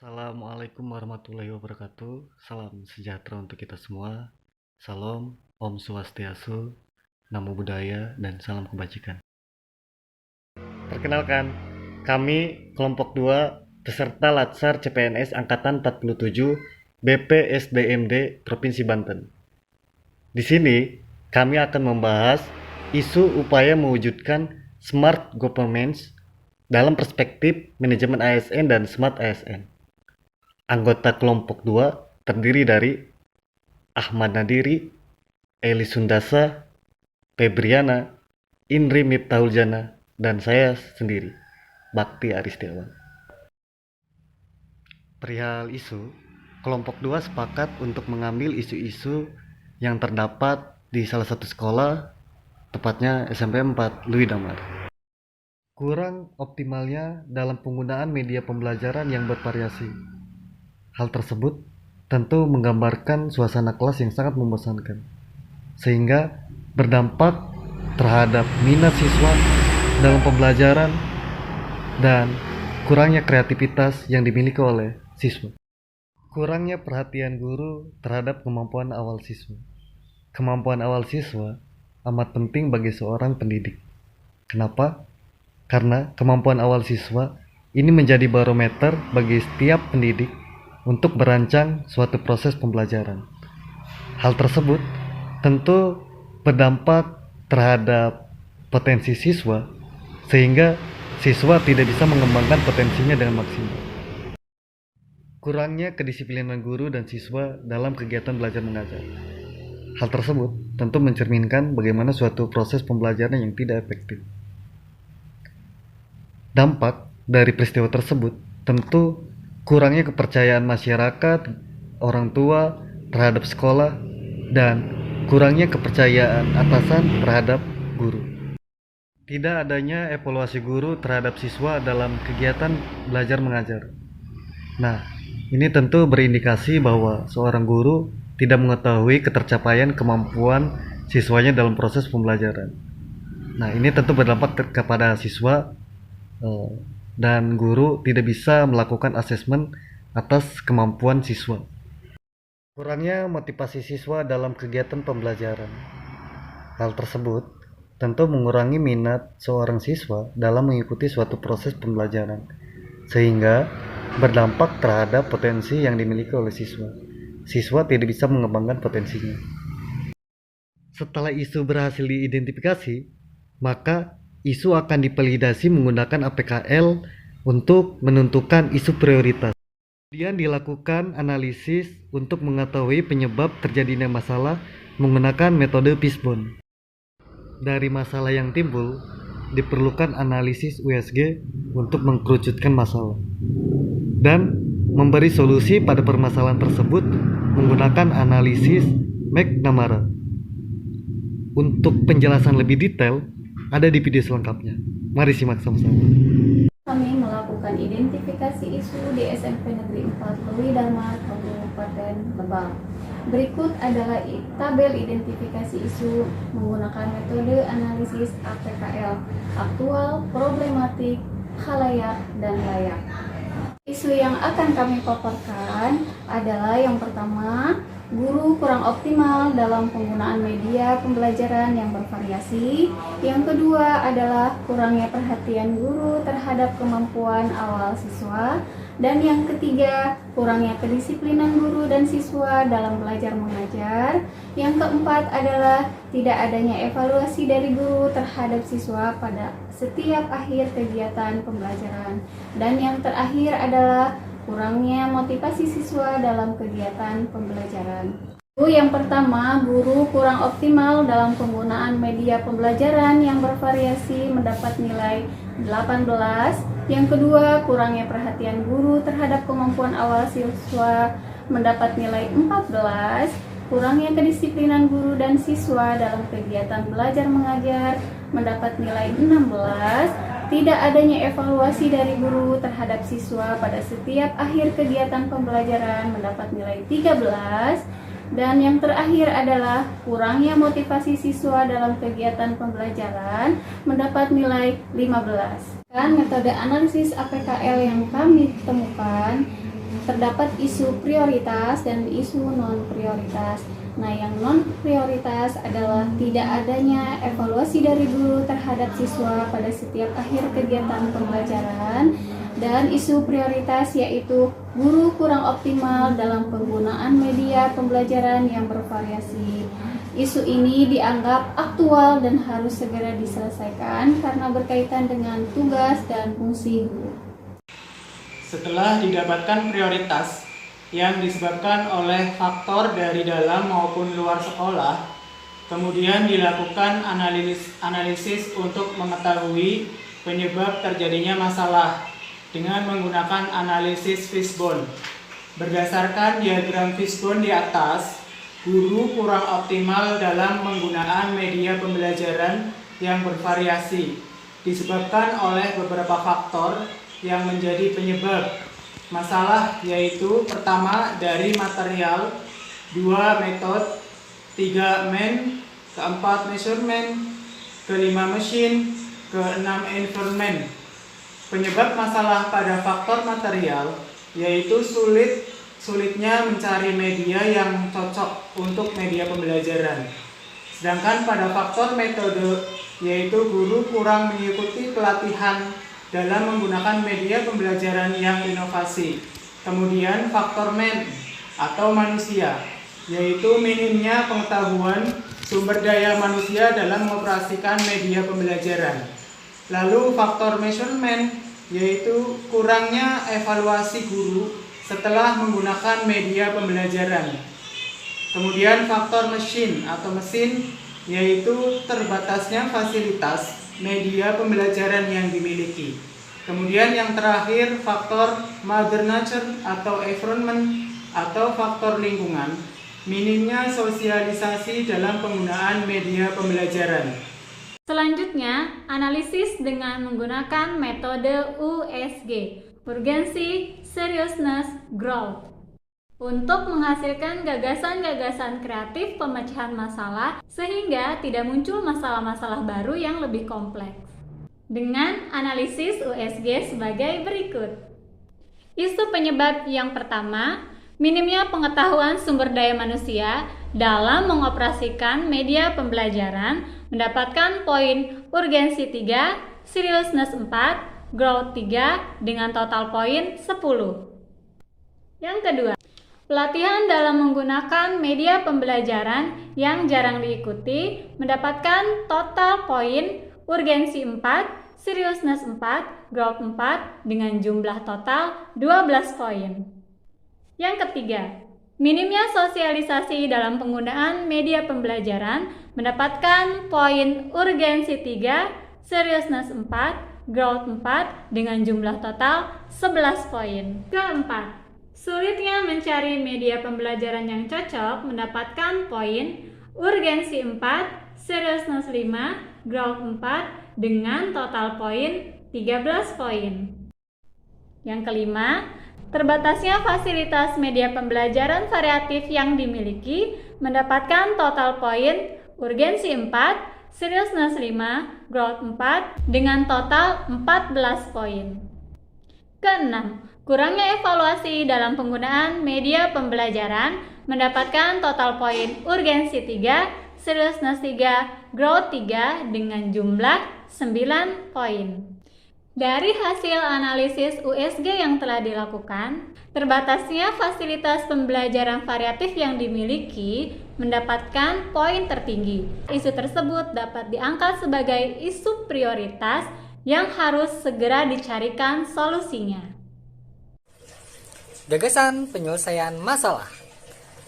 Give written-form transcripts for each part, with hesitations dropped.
Assalamualaikum warahmatullahi wabarakatuh. Salam sejahtera untuk kita semua. Salam, Om Swastiastu, Namo Buddhaya, dan salam kebajikan. Perkenalkan, kami kelompok 2 peserta Latsar CPNS Angkatan 47 BPSDMD Provinsi Banten. Di sini, kami akan membahas isu upaya mewujudkan smart government dalam perspektif manajemen ASN dan smart ASN. Anggota kelompok 2 terdiri dari Ahmad Nadiri, Eli Sundasa, Febriana, Indri Miftahul-Jana, dan saya sendiri, Bakti Aristiawan. Perihal isu, kelompok 2 sepakat untuk mengambil isu-isu yang terdapat di salah satu sekolah, tepatnya SMP 4 Louis Damar. Kurang optimalnya dalam penggunaan media pembelajaran yang bervariasi. Hal tersebut tentu menggambarkan suasana kelas yang sangat membosankan, sehingga berdampak terhadap minat siswa dalam pembelajaran dan kurangnya kreativitas yang dimiliki oleh siswa. Kurangnya perhatian guru terhadap kemampuan awal siswa. Kemampuan awal siswa amat penting bagi seorang pendidik. Kenapa? Karena kemampuan awal siswa ini menjadi barometer bagi setiap pendidik untuk merancang suatu proses pembelajaran. Hal tersebut tentu berdampak terhadap potensi siswa, sehingga siswa tidak bisa mengembangkan potensinya dengan maksimal. Kurangnya kedisiplinan guru dan siswa dalam kegiatan belajar mengajar. Hal tersebut tentu mencerminkan bagaimana suatu proses pembelajaran yang tidak efektif. Dampak dari peristiwa tersebut tentu kurangnya kepercayaan masyarakat, orang tua terhadap sekolah, dan kurangnya kepercayaan atasan terhadap guru. Tidak adanya evaluasi guru terhadap siswa dalam kegiatan belajar mengajar. Nah, ini tentu berindikasi bahwa seorang guru tidak mengetahui ketercapaian kemampuan siswanya dalam proses pembelajaran. Nah, ini tentu berdampak kepada siswa dan guru tidak bisa melakukan asesmen atas kemampuan siswa. Kurangnya motivasi siswa dalam kegiatan pembelajaran. Hal tersebut tentu mengurangi minat seorang siswa dalam mengikuti suatu proses pembelajaran, sehingga berdampak terhadap potensi yang dimiliki oleh siswa. Siswa tidak bisa mengembangkan potensinya. Setelah isu berhasil diidentifikasi, maka isu akan dipelidasi menggunakan APKL untuk menentukan isu prioritas. Kemudian dilakukan analisis untuk mengetahui penyebab terjadinya masalah menggunakan metode Fishbone. Dari masalah yang timbul, diperlukan analisis USG untuk mengkerucutkan masalah dan memberi solusi pada permasalahan tersebut menggunakan analisis McNamara. Untuk penjelasan lebih detail, ada di video selengkapnya. Mari simak sama-sama. Kami melakukan identifikasi isu di SMP Negeri 4 Louis Damar, Kabupaten Lebak. Berikut adalah tabel identifikasi isu menggunakan metode analisis APKL, aktual, problematik, khalayak, dan layak. Isu yang akan kami paparkan adalah yang pertama, guru kurang optimal dalam penggunaan media pembelajaran yang bervariasi. Yang kedua adalah kurangnya perhatian guru terhadap kemampuan awal siswa. Dan yang ketiga, kurangnya kedisiplinan guru dan siswa dalam belajar mengajar. Yang keempat adalah tidak adanya evaluasi dari guru terhadap siswa pada setiap akhir kegiatan pembelajaran. Dan yang terakhir adalah kurangnya motivasi siswa dalam kegiatan pembelajaran. Yang pertama, guru kurang optimal dalam penggunaan media pembelajaran yang bervariasi mendapat nilai 18. Yang kedua, kurangnya perhatian guru terhadap kemampuan awal siswa mendapat nilai 14. Kurangnya kedisiplinan guru dan siswa dalam kegiatan belajar mengajar mendapat nilai 16. Tidak adanya evaluasi dari guru terhadap siswa pada setiap akhir kegiatan pembelajaran mendapat nilai 13. Dan yang terakhir adalah kurangnya motivasi siswa dalam kegiatan pembelajaran mendapat nilai 15. Dan metode analisis APKL yang kami temukan Terdapat isu prioritas dan isu non-prioritas. Nah, yang non-prioritas adalah tidak adanya evaluasi dari guru terhadap siswa pada setiap akhir kegiatan pembelajaran, dan isu prioritas yaitu guru kurang optimal dalam penggunaan media pembelajaran yang bervariasi. Isu ini dianggap aktual dan harus segera diselesaikan karena berkaitan dengan tugas dan fungsi guru. Setelah didapatkan prioritas yang disebabkan oleh faktor dari dalam maupun luar sekolah, kemudian dilakukan analisis untuk mengetahui penyebab terjadinya masalah dengan menggunakan analisis fishbone. Berdasarkan diagram fishbone di atas, guru kurang optimal dalam penggunaan media pembelajaran yang bervariasi disebabkan oleh beberapa faktor yang menjadi penyebab masalah, yaitu pertama dari material, 2 metode, 3 man, keempat measurement, kelima mesin, keenam environment. Penyebab masalah pada faktor material yaitu sulitnya mencari media yang cocok untuk media pembelajaran. Sedangkan pada faktor metode yaitu guru kurang mengikuti pelatihan dalam menggunakan media pembelajaran yang inovasi. Kemudian faktor man atau manusia, yaitu minimnya pengetahuan sumber daya manusia dalam mengoperasikan media pembelajaran. Lalu faktor measurement, yaitu kurangnya evaluasi guru setelah menggunakan media pembelajaran. Kemudian faktor mesin atau mesin, yaitu terbatasnya fasilitas media pembelajaran yang dimiliki. Kemudian yang terakhir faktor mother nature atau environment atau faktor lingkungan, minimnya sosialisasi dalam penggunaan media pembelajaran. Selanjutnya, analisis dengan menggunakan metode USG, urgency, seriousness, growth, untuk menghasilkan gagasan-gagasan kreatif pemecahan masalah sehingga tidak muncul masalah-masalah baru yang lebih kompleks. Dengan analisis USG sebagai berikut. Isu penyebab yang pertama, minimnya pengetahuan sumber daya manusia dalam mengoperasikan media pembelajaran, mendapatkan poin urgensi 3, seriousness 4, growth 3 dengan total poin 10. Yang kedua, pelatihan dalam menggunakan media pembelajaran yang jarang diikuti mendapatkan total poin urgensi 4, seriousness 4, growth 4 dengan jumlah total 12 poin. Yang ketiga, minimnya sosialisasi dalam penggunaan media pembelajaran mendapatkan poin urgensi 3, seriousness 4, growth 4 dengan jumlah total 11 poin. Keempat, sulitnya mencari media pembelajaran yang cocok mendapatkan poin urgensi 4, seriousness 5, growth 4 dengan total poin 13 poin. Yang kelima, terbatasnya fasilitas media pembelajaran variatif yang dimiliki mendapatkan total poin urgensi 4, seriousness 5, growth 4 dengan total 14 poin. Keenam, kurangnya evaluasi dalam penggunaan media pembelajaran mendapatkan total poin urgensi 3, seriousness 3, growth 3 dengan jumlah 9 poin. Dari hasil analisis USG yang telah dilakukan, terbatasnya fasilitas pembelajaran variatif yang dimiliki mendapatkan poin tertinggi. Isu tersebut dapat diangkat sebagai isu prioritas yang harus segera dicarikan solusinya. Gagasan penyelesaian masalah.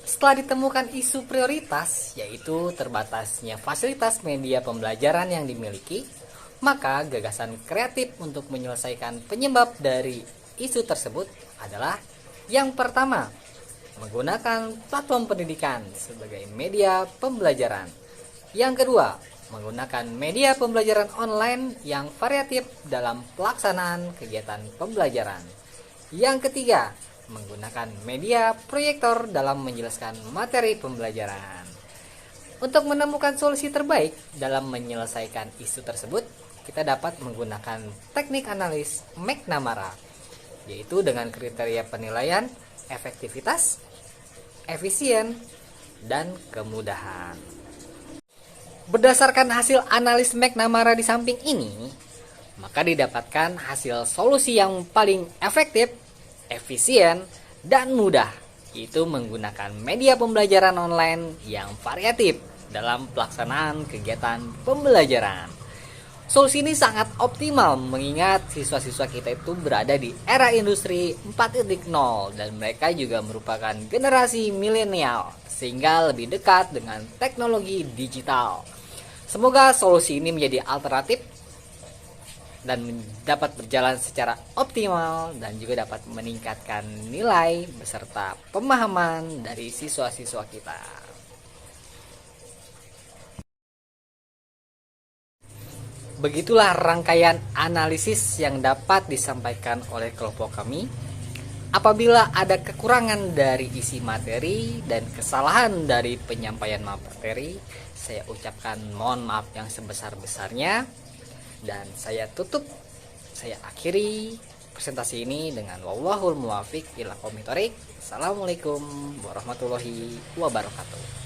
Setelah ditemukan isu prioritas, yaitu terbatasnya fasilitas media pembelajaran yang dimiliki, maka gagasan kreatif untuk menyelesaikan penyebab dari isu tersebut adalah yang pertama, menggunakan platform pendidikan sebagai media pembelajaran. Yang kedua, menggunakan media pembelajaran online yang variatif dalam pelaksanaan kegiatan pembelajaran. Yang ketiga, menggunakan media proyektor dalam menjelaskan materi pembelajaran. Untuk menemukan solusi terbaik dalam menyelesaikan isu tersebut, kita dapat menggunakan teknik analis McNamara. yaitu dengan kriteria penilaian efektivitas, efisien, dan kemudahan. Berdasarkan hasil analis McNamara di samping ini, maka didapatkan hasil solusi yang paling efektif, efisien, dan mudah, yaitu menggunakan media pembelajaran online yang variatif dalam pelaksanaan kegiatan pembelajaran. Solusi ini sangat optimal mengingat siswa-siswa kita itu berada di era industri 4.0 dan mereka juga merupakan generasi milenial sehingga lebih dekat dengan teknologi digital. Semoga solusi ini menjadi alternatif dan dapat berjalan secara optimal dan juga dapat meningkatkan nilai beserta pemahaman dari siswa-siswa kita. Begitulah rangkaian analisis yang dapat disampaikan oleh kelompok kami. Apabila ada kekurangan dari isi materi dan kesalahan dari penyampaian materi, saya ucapkan mohon maaf yang sebesar-besarnya. Dan saya akhiri presentasi ini dengan wallahul muwafiq ila aqwamit thoriq. Assalamualaikum warahmatullahi wabarakatuh.